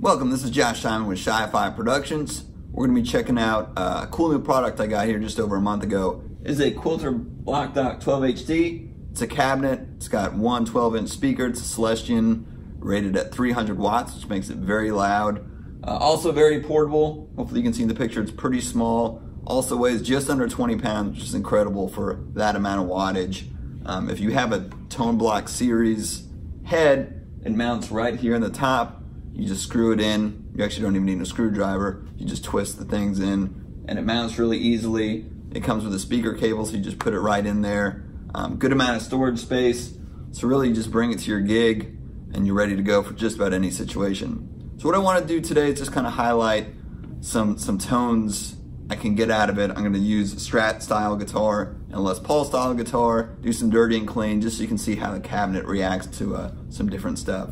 Welcome, this is Josh Simon with sheifiproductions. We're going to be checking out a cool new product I got here just over a month ago. It's a Quilter BlockDock12HD. It's a cabinet. It's got one 12-inch speaker. It's a Celestian rated at 300 watts, which makes it very loud. Also very portable. Hopefully you can see in the picture it's pretty small. Also weighs just under 20 pounds, which is incredible for that amount of wattage. If you have a ToneBlock series head, it mounts right here in the top. You just screw it in. You actually don't even need a screwdriver. You just twist the things in and it mounts really easily. It comes with a speaker cable, so you just put it right in there. Good amount of storage space. So really you just bring it to your gig and you're ready to go for just about any situation. So what I want to do today is just kind of highlight some tones I can get out of it. I'm going to use Strat style guitar and Les Paul style guitar, do some dirty and clean just so you can see how the cabinet reacts to some different stuff.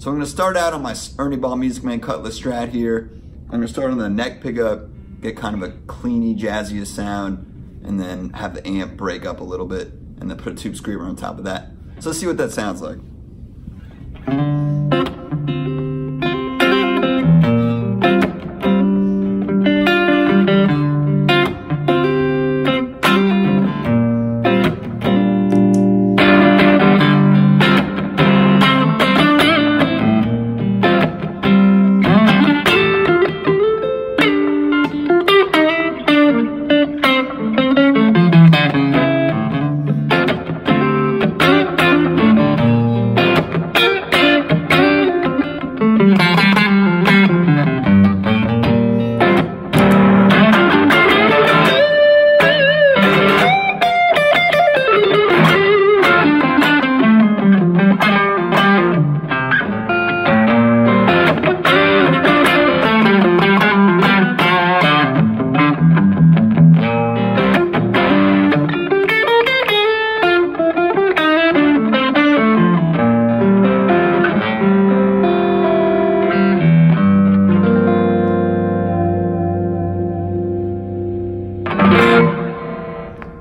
So I'm going to start out on my Ernie Ball Music Man Cutlass Strat here. I'm going to start on the neck pickup, get kind of a cleany, jazziest sound, and then have the amp break up a little bit, and then put a tube screamer on top of that. So let's see what that sounds like.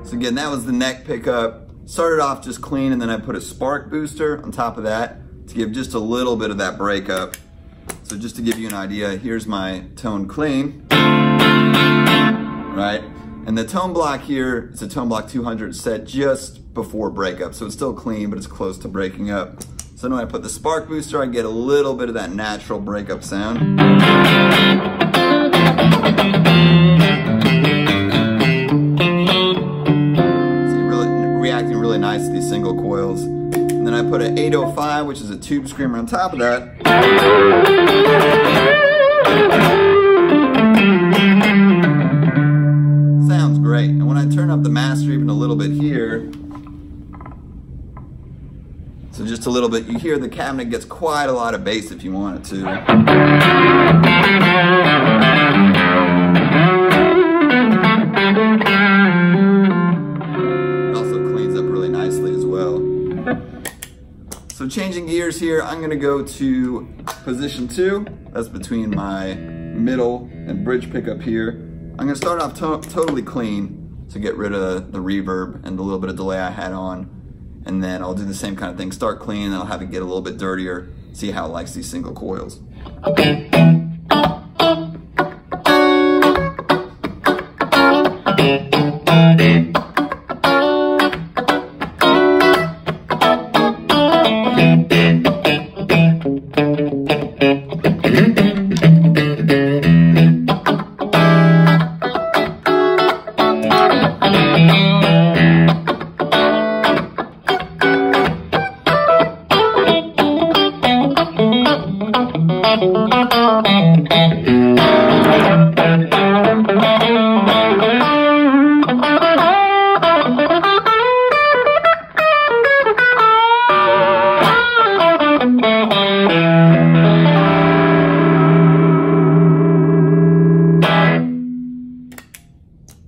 So again, that was the neck pickup. Started off just clean, and then I put a spark booster on top of that to give just a little bit of that breakup. So just to give you an idea, here's my tone clean, right? And the ToneBlock here, it's a ToneBlock 200 set just before breakup. So it's still clean, but it's close to breaking up. So when I put the spark booster, I get a little bit of that natural breakup sound. Reacting really nice to these single coils. And then I put an 805, which is a tube screamer on top of that. Sounds great. And when I turn up the master even a little bit here, so just a little bit, you hear the cabinet gets quite a lot of bass if you want it to. So changing gears here, I'm gonna go to position 2. That's between my middle and bridge pickup here. I'm gonna start off totally clean to get rid of the reverb and the little bit of delay I had on. And then I'll do the same kind of thing. Start clean, and I'll have it get a little bit dirtier, see how it likes these single coils.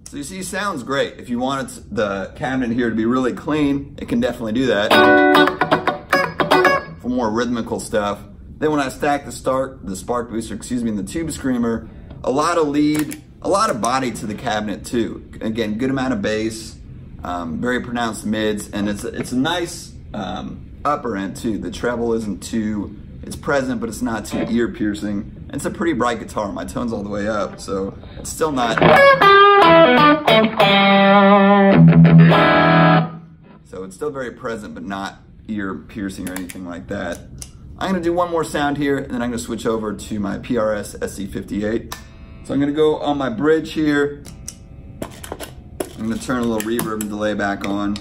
So you see, sounds great. If you want the cabinet here to be really clean, it can definitely do that. For more rhythmical stuff. Then when I stack the spark booster, and the tube screamer, a lot of lead, a lot of body to the cabinet too. Again, good amount of bass, very pronounced mids, and it's a nice upper end too. The treble isn't too, it's present, but it's not too ear piercing. It's a pretty bright guitar. My tone's all the way up, so it's still not. So it's still very present, but not ear piercing or anything like that. I'm gonna do one more sound here, and then I'm gonna switch over to my PRS SC58. So I'm gonna go on my bridge here. I'm gonna turn a little reverb and delay back on.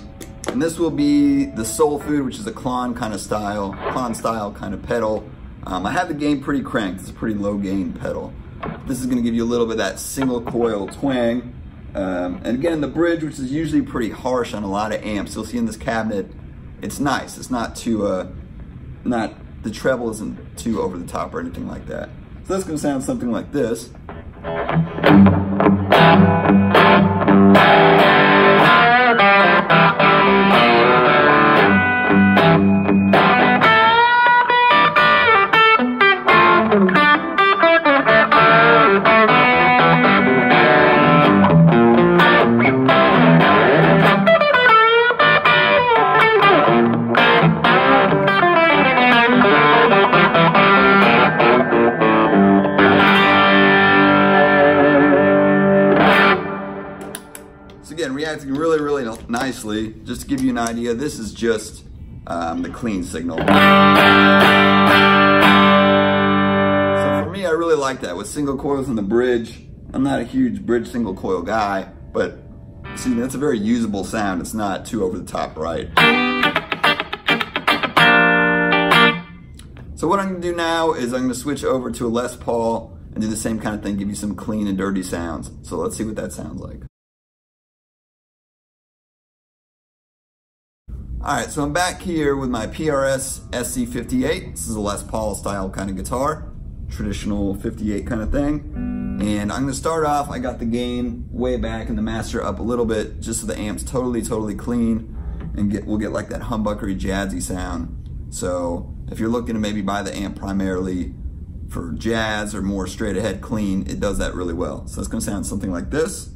And this will be the Soul Food, which is a clon style kind of pedal. I have the gain pretty cranked. It's a pretty low gain pedal. This is gonna give you a little bit of that single coil twang. And again, the bridge, which is usually pretty harsh on a lot of amps, you'll see in this cabinet, it's nice. It's not too, the treble isn't too over the top or anything like that. So that's gonna sound something like this. Again, reacting really, really nicely. Just to give you an idea, this is just the clean signal. So for me, I really like that with single coils in the bridge. I'm not a huge bridge single coil guy, but see, that's a very usable sound. It's not too over the top, right? So what I'm gonna do now is I'm gonna switch over to a Les Paul and do the same kind of thing, give you some clean and dirty sounds. So let's see what that sounds like. All right, so I'm back here with my PRS SC58. This is a Les Paul style kind of guitar, traditional 58 kind of thing. And I'm gonna start off, I got the gain way back and the master up a little bit, just so the amp's totally clean, and we'll get like that humbuckery, jazzy sound. So if you're looking to maybe buy the amp primarily for jazz or more straight ahead clean, it does that really well. So it's gonna sound something like this.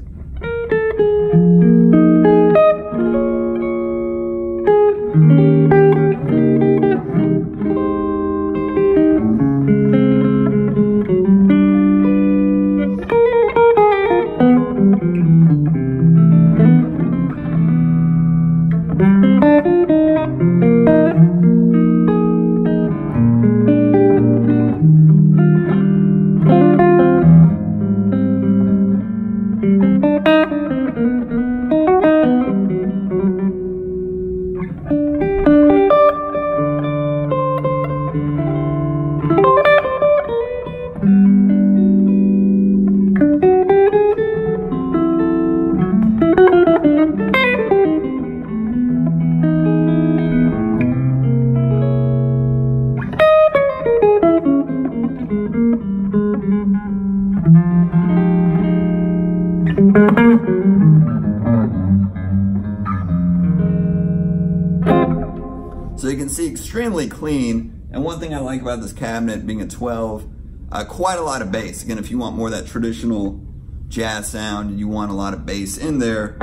So you can see extremely clean, and one thing I like about this cabinet being a 12, quite a lot of bass. Again, if you want more of that traditional jazz sound and you want a lot of bass in there,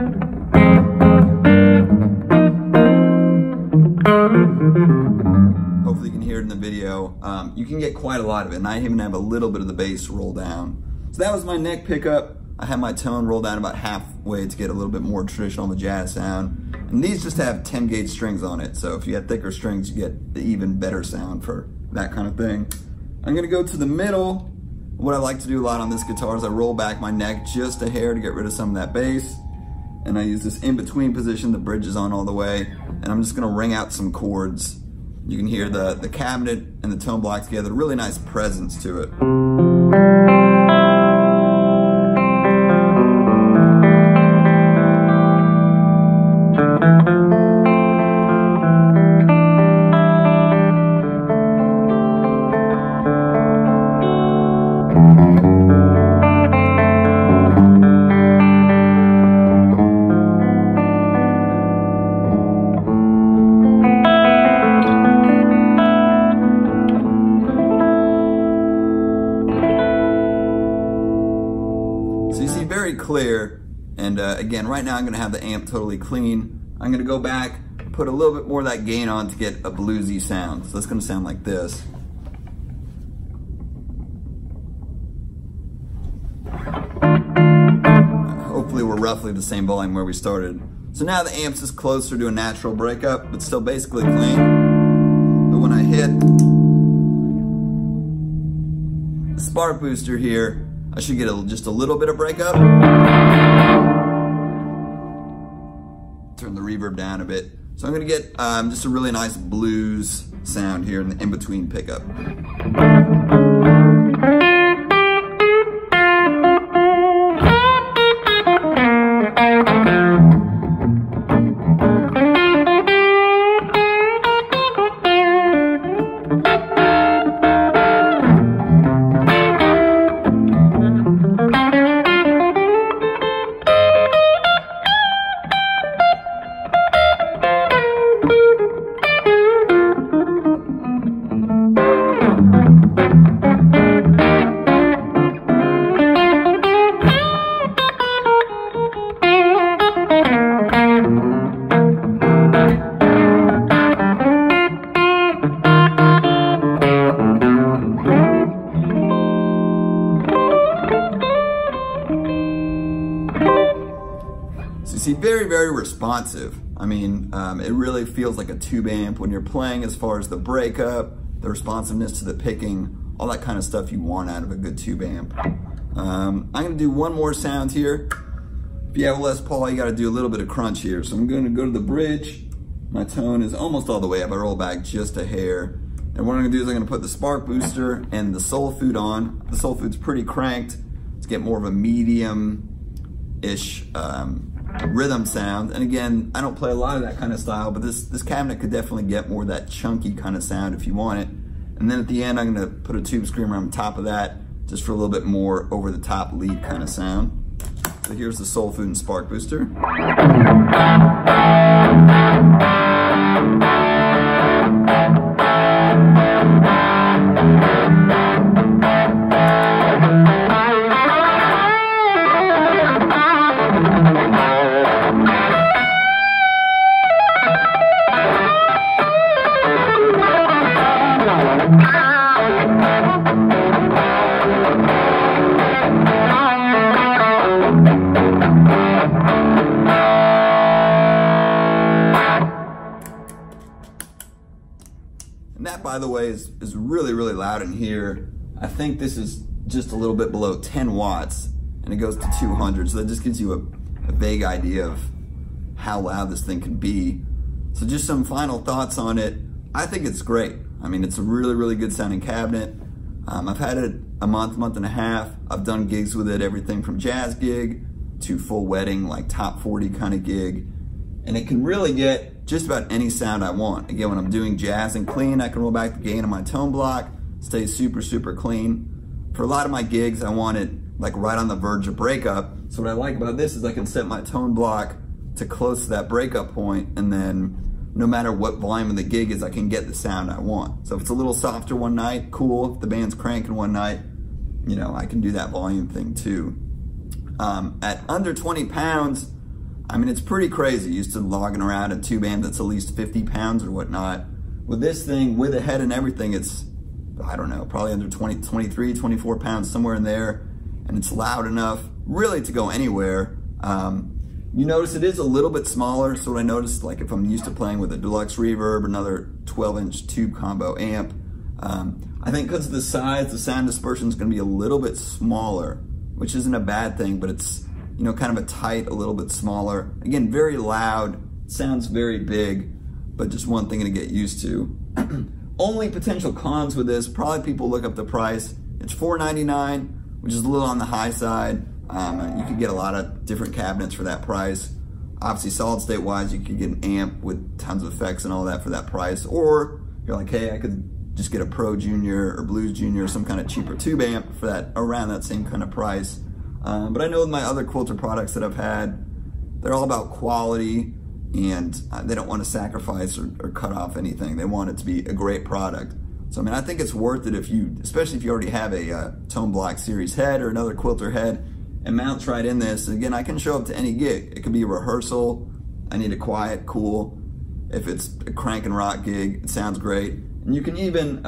hopefully you can hear it in the video, you can get quite a lot of it, and I even have a little bit of the bass roll down. So that was my neck pickup. I have my tone rolled down about halfway to get a little bit more traditional on the jazz sound. And these just have 10 gauge strings on it. So if you have thicker strings, you get the even better sound for that kind of thing. I'm gonna go to the middle. What I like to do a lot on this guitar is I roll back my neck just a hair to get rid of some of that bass. And I use this in-between position, the bridge is on all the way. And I'm just gonna ring out some chords. You can hear the cabinet and the tone block together, really nice presence to it. So you see very clear, and again, right now I'm gonna have the amp totally clean. I'm gonna go back, put a little bit more of that gain on to get a bluesy sound. So it's gonna sound like this. roughly the same volume where we started. So now the amp's is closer to a natural breakup, but still basically clean. But when I hit the spark booster here, I should get just a little bit of breakup. Turn the reverb down a bit. So I'm gonna get just a really nice blues sound here in the in-between pickup. See, very, very responsive. I mean, it really feels like a tube amp when you're playing, as far as the breakup, the responsiveness to the picking, all that kind of stuff you want out of a good tube amp. I'm gonna do one more sound here. If you have a Les Paul, you gotta do a little bit of crunch here. So I'm gonna go to the bridge. My tone is almost all the way up. I roll back just a hair. And what I'm gonna do is I'm gonna put the spark booster and the soul food on. The soul food's pretty cranked to get more of a medium-ish rhythm sound. And again, I don't play a lot of that kind of style, but this cabinet could definitely get more of that chunky kind of sound if you want it. And then at the end, I'm gonna put a tube screamer on top of that, just for a little bit more over the top lead kind of sound. So here's the soul food and spark booster. And that, by the way, is really, really loud in here. I think this is just a little bit below 10 watts, and it goes to 200, so that just gives you a vague idea of how loud this thing can be. So just some final thoughts on it. I think it's great. I mean, it's a really, really good sounding cabinet. I've had it a month and a half. I've done gigs with it, everything from jazz gig to full wedding, like top 40 kind of gig. And it can really get just about any sound I want. Again, when I'm doing jazz and clean, I can roll back the gain on my tone block, stay super, super clean. For a lot of my gigs, I want it like right on the verge of breakup. So what I like about this is I can set my tone block to close to that breakup point, and then no matter what volume of the gig is, I can get the sound I want. So if it's a little softer one night, cool. If the band's cranking one night, you know, I can do that volume thing too. At under 20 pounds, I mean, it's pretty crazy. Used to logging around a tube amp that's at least 50 pounds or whatnot. With this thing, with a head and everything, it's, I don't know, probably under 20, 23, 24 pounds, somewhere in there. And it's loud enough really to go anywhere. You notice it is a little bit smaller. So what I noticed, like if I'm used to playing with a deluxe reverb, another 12-inch tube combo amp, I think because of the size, the sound dispersion is going to be a little bit smaller, which isn't a bad thing, but it's, you know, kind of a tight, a little bit smaller. Again, very loud, sounds very big, but just one thing to get used to. Only potential cons with this, probably people look up the price. It's $499, which is a little on the high side. You could get a lot of different cabinets for that price. Obviously, solid state wise, you could get an amp with tons of effects and all that for that price. Or you're like, hey, I could just get a Pro Junior or Blues Junior or some kind of cheaper tube amp for that, around that same kind of price. But I know with my other Quilter products that I've had, they're all about quality, and they don't want to sacrifice or cut off anything. They want it to be a great product. So I mean, I think it's worth it if you, especially if you already have a ToneBlock series head or another Quilter head, and mounts right in this. Again, I can show up to any gig. It could be a rehearsal. I need a quiet, cool. If it's a crank and rock gig, it sounds great. And you can even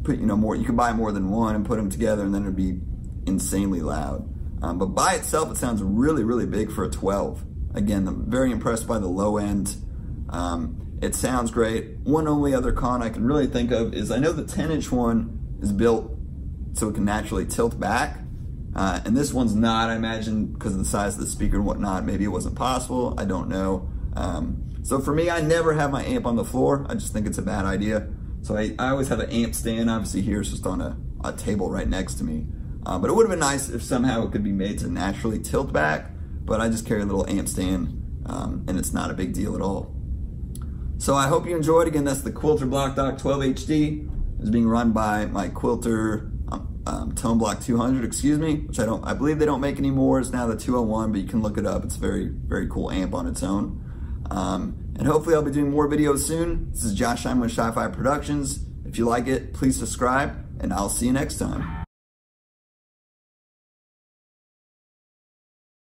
put, you know, more. You can buy more than one and put them together, and then it'd be insanely loud. But by itself, it sounds really, really big for a 12. Again, I'm very impressed by the low end. It sounds great. One only other con I can really think of is I know the 10-inch one is built so it can naturally tilt back. And this one's not, I imagine, because of the size of the speaker and whatnot. Maybe it wasn't possible, I don't know. So for me, I never have my amp on the floor. I just think it's a bad idea. So I always have an amp stand. Obviously here it's just on a table right next to me. But it would have been nice if somehow it could be made to naturally tilt back, but I just carry a little amp stand, and it's not a big deal at all. So I hope you enjoyed. Again, that's the Quilter BlockDock12HD. It's being run by my Quilter ToneBlock 200, excuse me, which I believe they don't make anymore. It's now the 201, but you can look it up. It's a very, very cool amp on its own. And hopefully I'll be doing more videos soon. This is Josh. I'm with sheifiproductions. If you like it, please subscribe, and I'll see you next time.